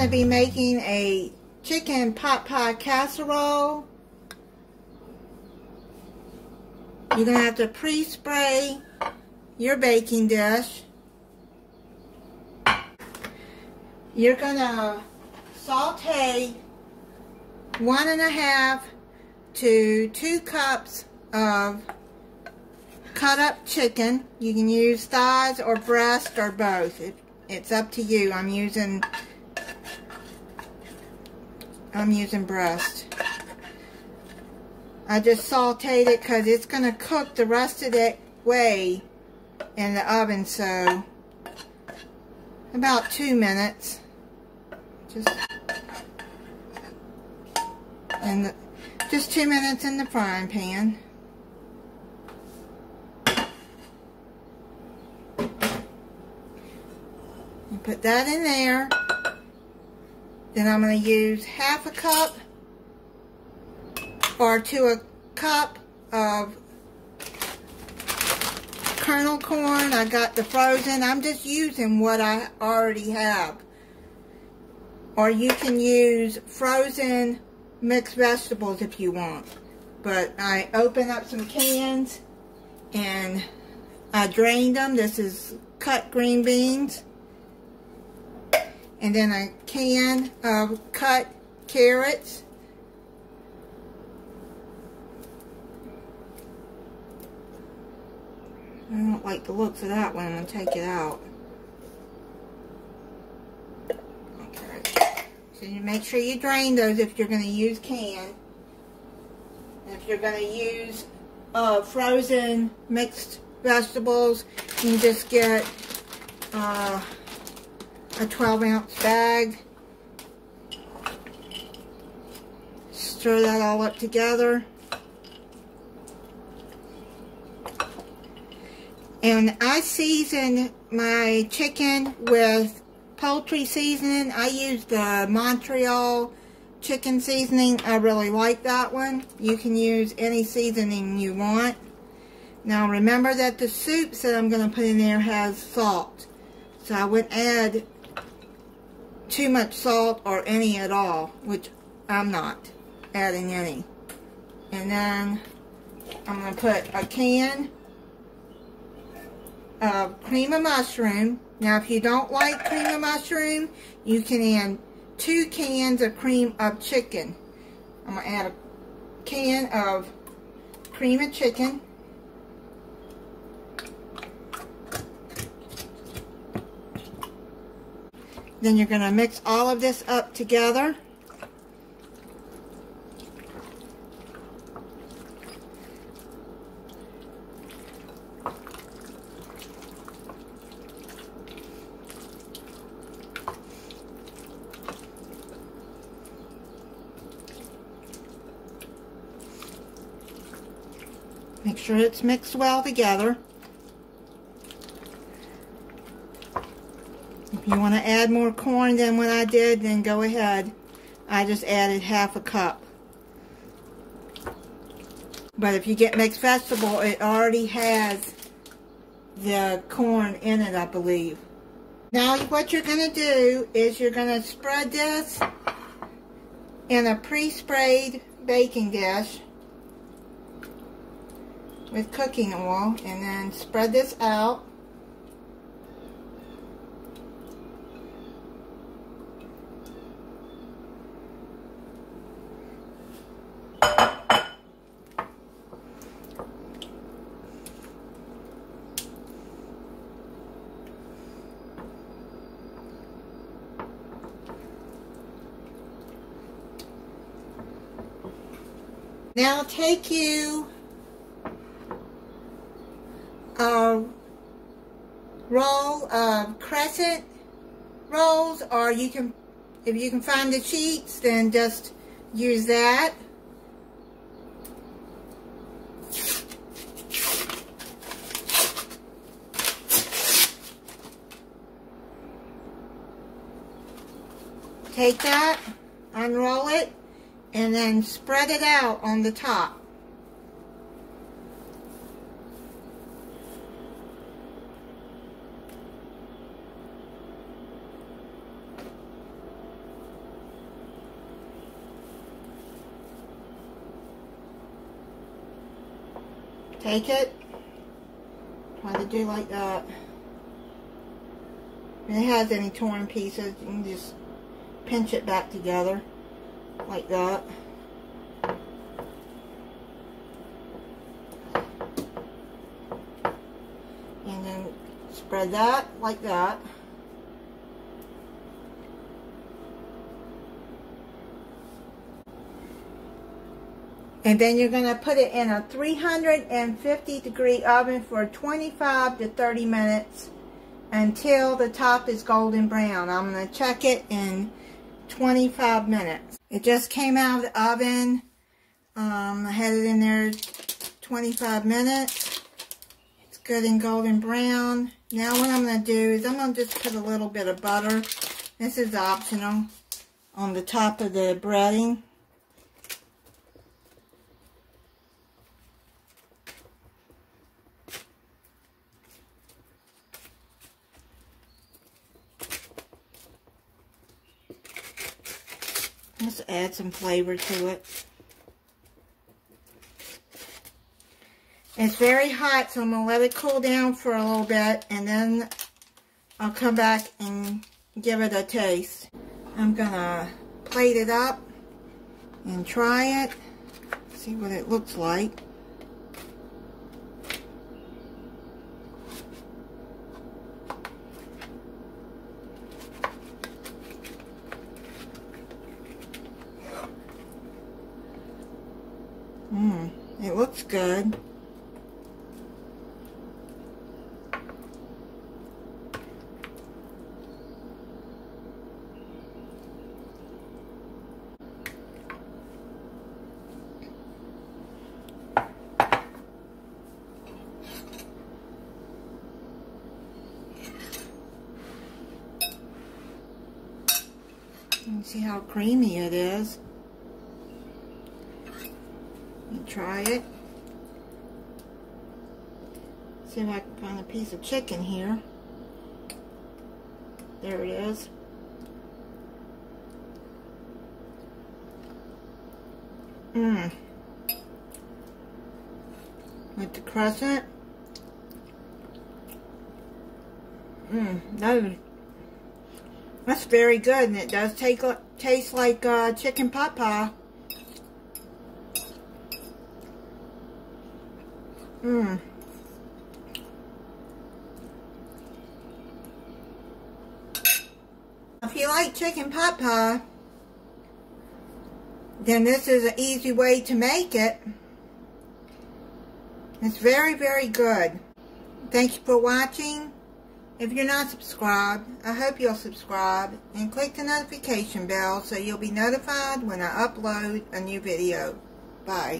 going to be making a chicken pot pie casserole. You're going to have to pre-spray your baking dish. You're going to saute 1.5 to 2 cups of cut up chicken. You can use thighs or breast or both. It's up to you. I'm using breast. I just sauteed it because it's going to cook the rest of the way in the oven, so about 2 minutes. Just 2 minutes in the frying pan. And put that in there. Then I'm going to use 1/2 cup or to a cup of kernel corn. I got the frozen. I'm just using what I already have. Or you can use frozen mixed vegetables if you want. But I opened up some cans and I drained them. This is cut green beans. And then a can of cut carrots. I don't like the looks of that one. I'm going to take it out. Okay. So you make sure you drain those if you're going to use can. And if you're going to use frozen mixed vegetables, you just get a 12-ounce bag. Stir that all up together. And I season my chicken with poultry seasoning. I use the Montreal chicken seasoning. I really like that one. You can use any seasoning you want. Now remember that the soups that I'm going to put in there has salt. So I wouldn't add too much salt or any at all, which I'm not adding any. And then I'm going to put a can of cream of mushroom. Now if you don't like cream of mushroom, you can add 2 cans of cream of chicken. I'm going to add a can of cream of chicken. Then you're going to mix all of this up together. Make sure it's mixed well together. If you want to add more corn than what I did, then go ahead. I just added 1/2 cup. But if you get mixed vegetable, it already has the corn in it, I believe. Now what you're going to do is you're going to spread this in a pre-sprayed baking dish with cooking oil, and then spread this out. Now take you a roll of Crescent Rolls, or you can, if you can find the sheets, then just use that. Take that, unroll it, and then spread it out on the top. take it, try to do like that. If it has any torn pieces, you can just pinch it back together like that. And then spread that like that. And then you're going to put it in a 350-degree oven for 25 to 30 minutes until the top is golden brown. I'm going to check it in 25 minutes. It just came out of the oven. I had it in there 25 minutes. It's good and golden brown. Now what I'm going to do is I'm going to just put a little bit of butter. This is optional on the top of the breading. Let's add some flavor to it. It's very hot, so I'm going to let it cool down for a little bit, and then I'll come back and give it a taste. I'm going to plate it up and try it, see what it looks like. It looks good. You can see how creamy it is. Try it. See if I can find a piece of chicken here. There it is. With the crescent. That's very good, and it does taste like chicken pot pie. If you like chicken pot pie, then this is an easy way to make it. It's very, very good. Thank you for watching. If you're not subscribed, I hope you'll subscribe and click the notification bell so you'll be notified when I upload a new video. Bye.